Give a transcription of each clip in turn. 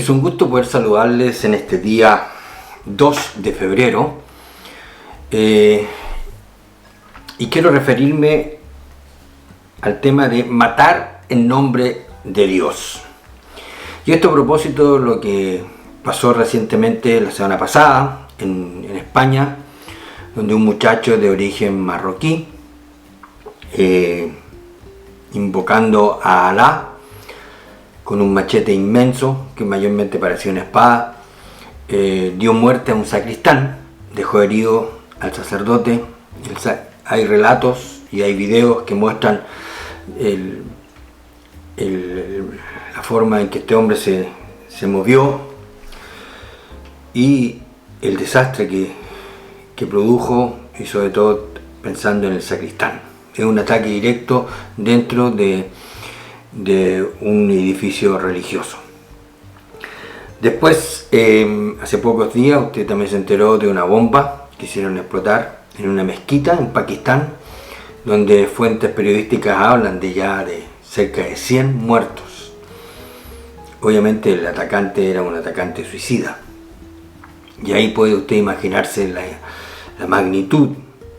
Es un gusto poder saludarles en este día 2 de febrero y quiero referirme al tema de matar en nombre de Dios. Y esto a propósito de lo que pasó recientemente la semana pasada en España, donde un muchacho de origen marroquí, invocando a Alá con un machete inmenso que mayormente parecía una espada, dio muerte a un sacristán, dejó herido al sacerdote. Hay relatos y hay videos que muestran la forma en que este hombre se movió y el desastre que produjo, y sobre todo pensando en el sacristán. Es un ataque directo dentro de un edificio religioso. Después, hace pocos días, usted también se enteró de una bomba que hicieron explotar en una mezquita en Pakistán, donde fuentes periodísticas hablan de cerca de 100 muertos. Obviamente el atacante era un atacante suicida. Y ahí puede usted imaginarse la magnitud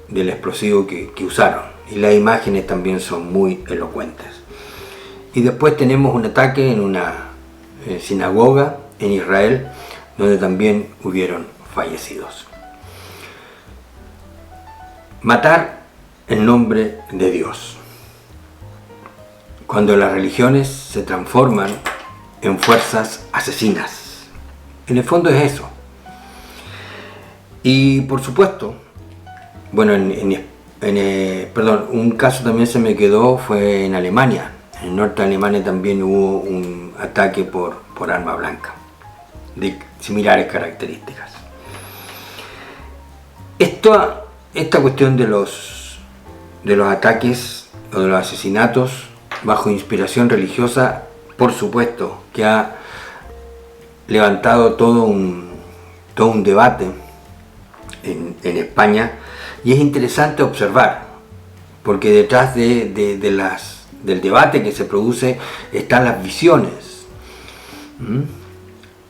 del explosivo que usaron. Y las imágenes también son muy elocuentes. Y después tenemos un ataque en una sinagoga en Israel, donde también hubieron fallecidos. Matar en nombre de Dios. Cuando las religiones se transforman en fuerzas asesinas. En el fondo es eso. Y por supuesto, bueno, un caso también se me quedó, fue en Alemania. En el norte de Alemania también hubo un ataque por arma blanca, de similares características. Esta cuestión de los ataques o de los asesinatos bajo inspiración religiosa, por supuesto que ha levantado todo un debate en España, y es interesante observar, porque detrás del debate que se produce están las visiones,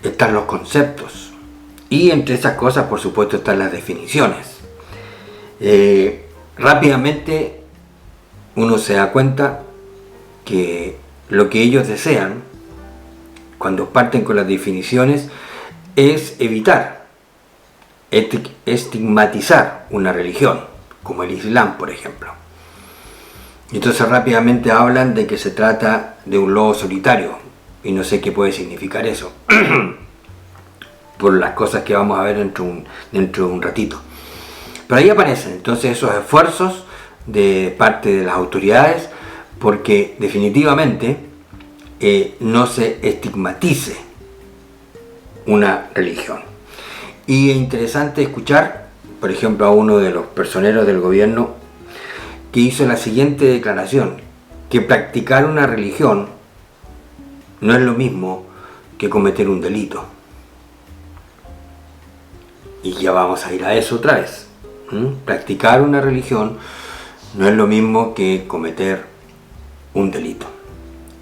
están los conceptos, y entre esas cosas por supuesto están las definiciones. Rápidamente uno se da cuenta que lo que ellos desean cuando parten con las definiciones es evitar estigmatizar una religión como el Islam, por ejemplo. Entonces rápidamente hablan de que se trata de un lobo solitario, y no sé qué puede significar eso por las cosas que vamos a ver dentro de un ratito. Pero ahí aparecen entonces esos esfuerzos de parte de las autoridades porque definitivamente no se estigmatice una religión. Y es interesante escuchar, por ejemplo, a uno de los personeros del gobierno que hizo la siguiente declaración: que practicar una religión no es lo mismo que cometer un delito. Y ya vamos a ir a eso otra vez. Practicar una religión no es lo mismo que cometer un delito.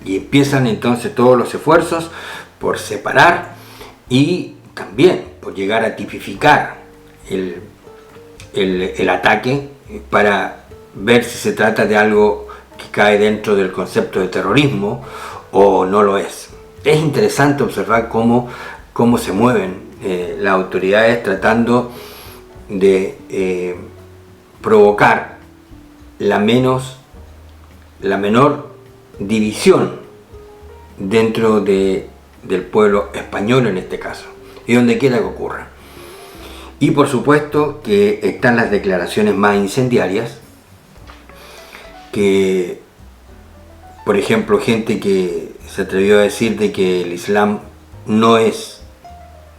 Y empiezan entonces todos los esfuerzos por separar y también por llegar a tipificar el ataque para ver si se trata de algo que cae dentro del concepto de terrorismo o no lo es. Es interesante observar cómo se mueven las autoridades tratando de provocar la menor división dentro del pueblo español en este caso, y donde quiera que ocurra. Y por supuesto que están las declaraciones más incendiarias, que por ejemplo gente que se atrevió a decir de que el Islam no es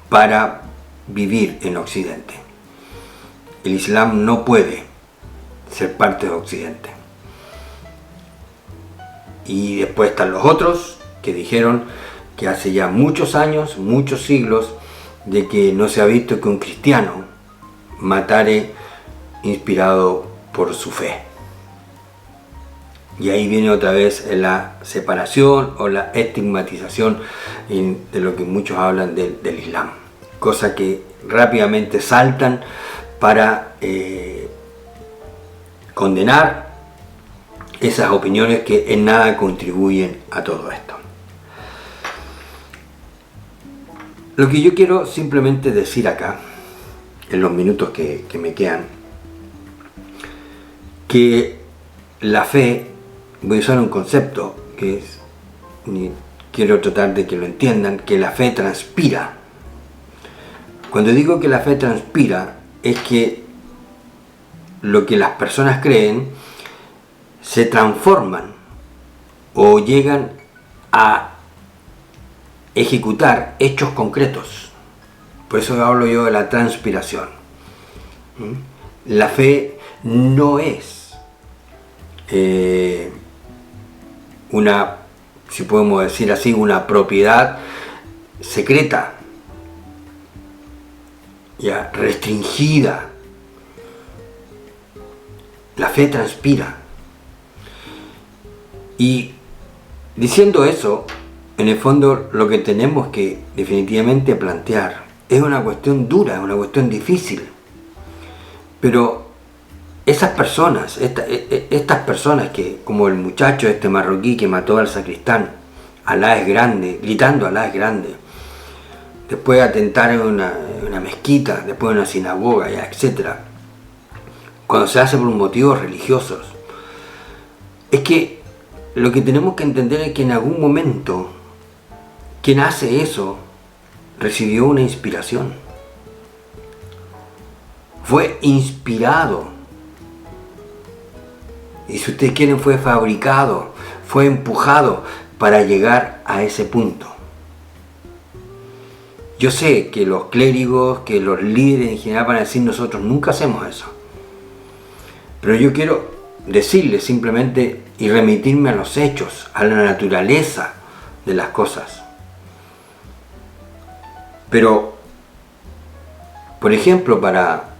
para vivir en Occidente. El Islam no puede ser parte de Occidente. Y después están los otros que dijeron que hace ya muchos años, muchos siglos, de que no se ha visto que un cristiano matare inspirado por su fe. Y ahí viene otra vez la separación o la estigmatización de lo que muchos hablan del Islam. Cosa que rápidamente saltan para condenar esas opiniones que en nada contribuyen a todo esto. Lo que yo quiero simplemente decir acá, en los minutos que me quedan, que la fe, voy a usar un concepto que es, quiero tratar de que lo entiendan, que la fe transpira. Cuando digo que la fe transpira, es que lo que las personas creen se transforman o llegan a ejecutar hechos concretos. Por eso hablo yo de la transpiración. La fe no es una, si podemos decir así, una propiedad secreta, ya restringida. La fe transpira. Y diciendo eso, en el fondo lo que tenemos que definitivamente plantear es una cuestión dura, es una cuestión difícil. Pero esas personas, estas personas que, como el muchacho este marroquí que mató al sacristán, Alá es grande, gritando Alá es grande, después de atentar en una mezquita, después en una sinagoga, etc. Cuando se hace por motivos religiosos, es que lo que tenemos que entender es que en algún momento quien hace eso recibió una inspiración. Fue inspirado. Y si ustedes quieren, fue fabricado, fue empujado para llegar a ese punto. Yo sé que los clérigos, que los líderes en general van a decir nosotros nunca hacemos eso. Pero yo quiero decirles simplemente y remitirme a los hechos, a la naturaleza de las cosas. Pero, por ejemplo, para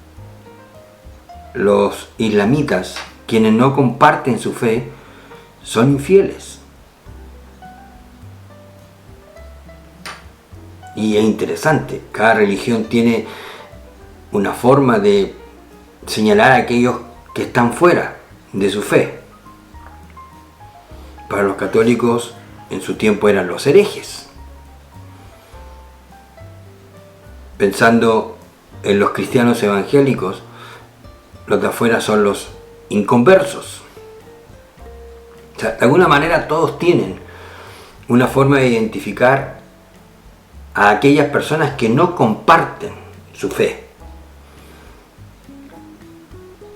los islamitas, quienes no comparten su fe, son infieles. Y es interesante, cada religión tiene una forma de señalar a aquellos que están fuera de su fe. Para los católicos, en su tiempo eran los herejes. Pensando en los cristianos evangélicos, los de afuera son los inconversos. O sea, de alguna manera todos tienen una forma de identificar a aquellas personas que no comparten su fe.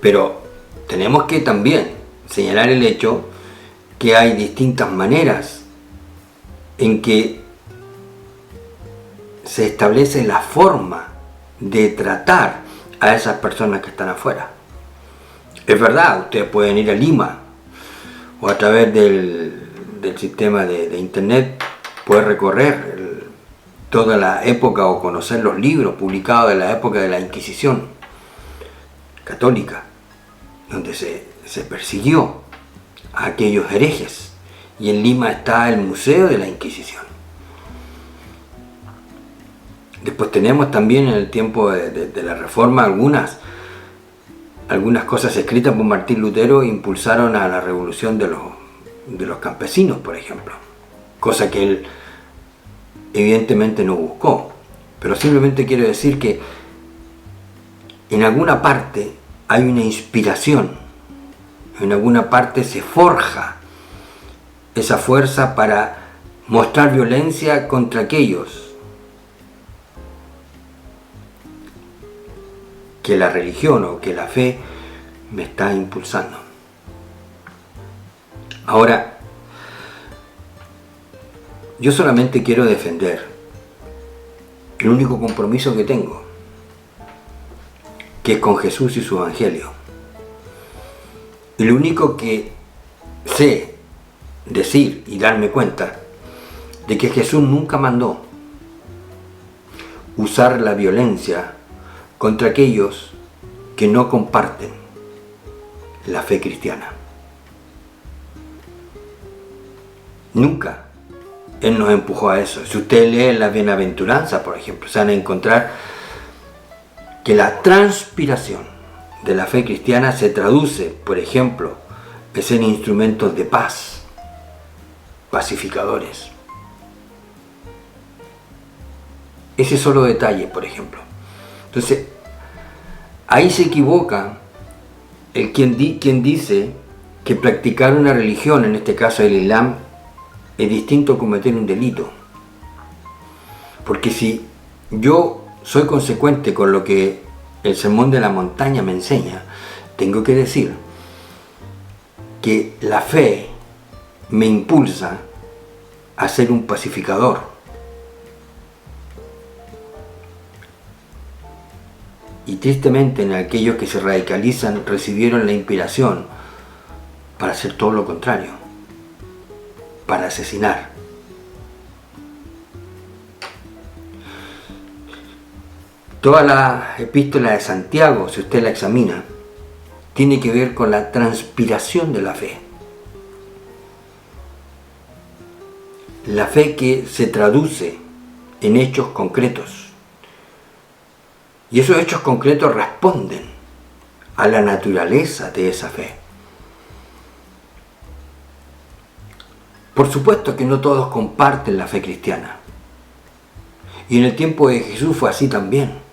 Pero tenemos que también señalar el hecho que hay distintas maneras en que se establece la forma de tratar a esas personas que están afuera. Es verdad, ustedes pueden ir a Lima o a través del sistema de internet pueden recorrer toda la época o conocer los libros publicados de la época de la Inquisición católica, donde se persiguió a aquellos herejes, y en Lima está el Museo de la Inquisición. Después tenemos también en el tiempo de la Reforma algunas cosas escritas por Martín Lutero impulsaron a la revolución de los campesinos, por ejemplo, cosa que él evidentemente no buscó, pero simplemente quiero decir que en alguna parte hay una inspiración, en alguna parte se forja esa fuerza para mostrar violencia contra aquellos que la religión o que la fe me está impulsando. Ahora, yo solamente quiero defender el único compromiso que tengo, que es con Jesús y su Evangelio. Y lo único que sé decir y darme cuenta de que Jesús nunca mandó usar la violencia contra aquellos que no comparten la fe cristiana. Nunca. Él nos empujó a eso. Si usted lee la Bienaventuranza, por ejemplo, se van a encontrar que la transpiración de la fe cristiana se traduce, por ejemplo, en ser instrumentos de paz, pacificadores. Ese solo detalle, por ejemplo. Entonces, ahí se equivoca quien dice que practicar una religión, en este caso el Islam, es distinto a cometer un delito. Porque si yo soy consecuente con lo que el Sermón de la Montaña me enseña, tengo que decir que la fe me impulsa a ser un pacificador. Y tristemente en aquellos que se radicalizan recibieron la inspiración para hacer todo lo contrario, para asesinar. Toda la epístola de Santiago, si usted la examina, tiene que ver con la transpiración de la fe. La fe que se traduce en hechos concretos. Y esos hechos concretos responden a la naturaleza de esa fe. Por supuesto que no todos comparten la fe cristiana. Y en el tiempo de Jesús fue así también.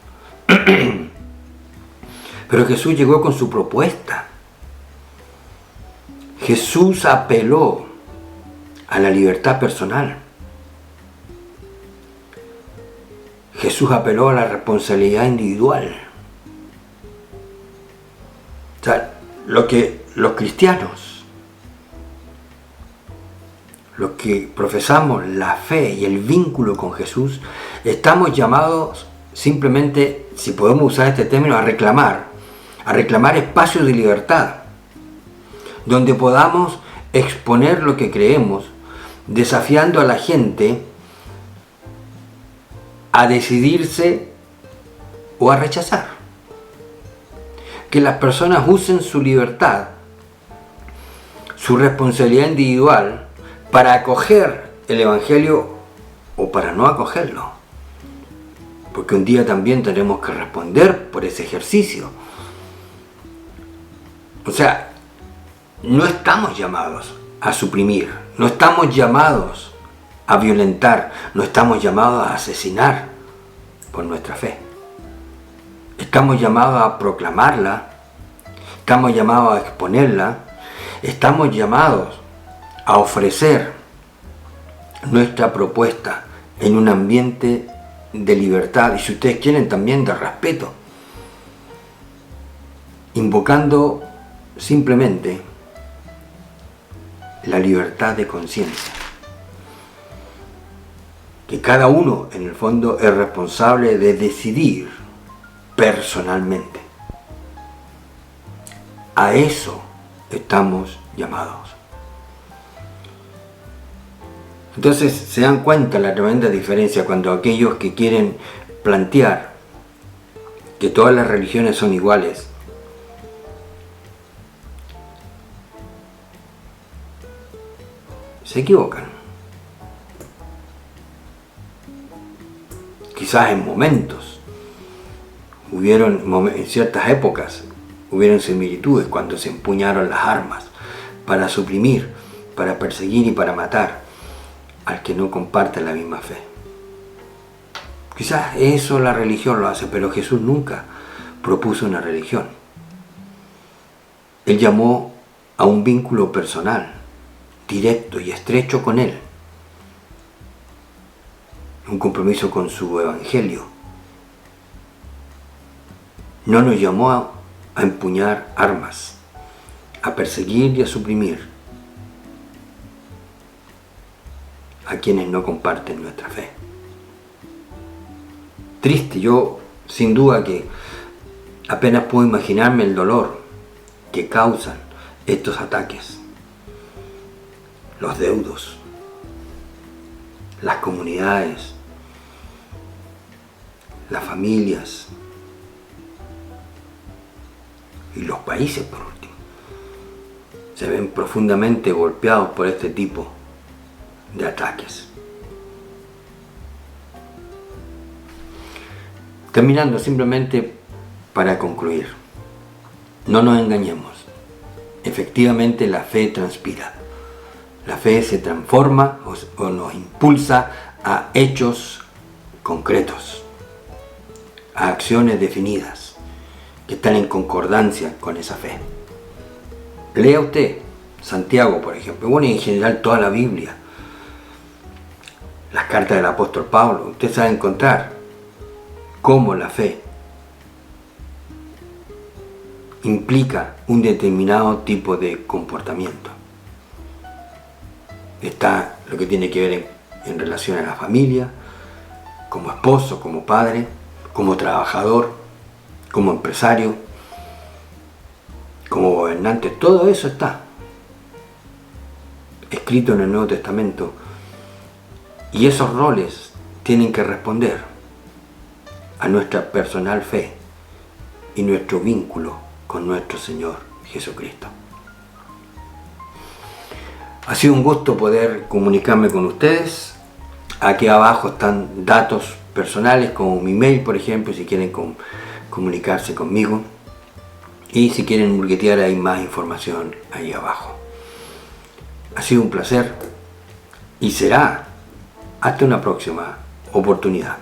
Pero Jesús llegó con su propuesta. Jesús apeló a la libertad personal. Jesús apeló a la responsabilidad individual. O sea, lo que los cristianos, los que profesamos la fe y el vínculo con Jesús, estamos llamados simplemente, si podemos usar este término, a reclamar espacios de libertad, donde podamos exponer lo que creemos, desafiando a la gente a decidirse o a rechazar. Que las personas usen su libertad, su responsabilidad individual, para acoger el Evangelio o para no acogerlo. Porque un día también tenemos que responder por ese ejercicio. O sea, no estamos llamados a suprimir, no estamos llamados a violentar, no estamos llamados a asesinar por nuestra fe. Estamos llamados a proclamarla, estamos llamados a exponerla, estamos llamados a ofrecer nuestra propuesta en un ambiente de libertad y, si ustedes quieren, también de respeto, invocando simplemente la libertad de conciencia, que cada uno en el fondo es responsable de decidir personalmente. A eso estamos llamados. Entonces se dan cuenta la tremenda diferencia cuando aquellos que quieren plantear que todas las religiones son iguales se equivocan. Quizás en momentos, en ciertas épocas, hubieron similitudes cuando se empuñaron las armas para suprimir, para perseguir y para matar al que no comparte la misma fe. Quizás eso la religión lo hace, pero Jesús nunca propuso una religión. Él llamó a un vínculo personal, directo y estrecho con Él. Un compromiso con su evangelio. No nos llamó a empuñar armas, a perseguir y a suprimir a quienes no comparten nuestra fe. Triste, yo sin duda que apenas puedo imaginarme el dolor que causan estos ataques. Los deudos, las comunidades, las familias y los países, por último, se ven profundamente golpeados por este tipo de ataques. Terminando, simplemente para concluir, no nos engañemos. Efectivamente la fe transpira. La fe se transforma o nos impulsa a hechos concretos, a acciones definidas que están en concordancia con esa fe. Lea usted Santiago, por ejemplo, bueno, y en general toda la Biblia, las cartas del apóstol Pablo. Usted sabe encontrar cómo la fe implica un determinado tipo de comportamiento. Está lo que tiene que ver en relación a la familia, como esposo, como padre, como trabajador, como empresario, como gobernante. Todo eso está escrito en el Nuevo Testamento, y esos roles tienen que responder a nuestra personal fe y nuestro vínculo con nuestro Señor Jesucristo. Ha sido un gusto poder comunicarme con ustedes. Aquí abajo están datos personales como mi mail, por ejemplo, si quieren comunicarse conmigo, y si quieren hurguetear hay más información ahí abajo. Ha sido un placer y será hasta una próxima oportunidad.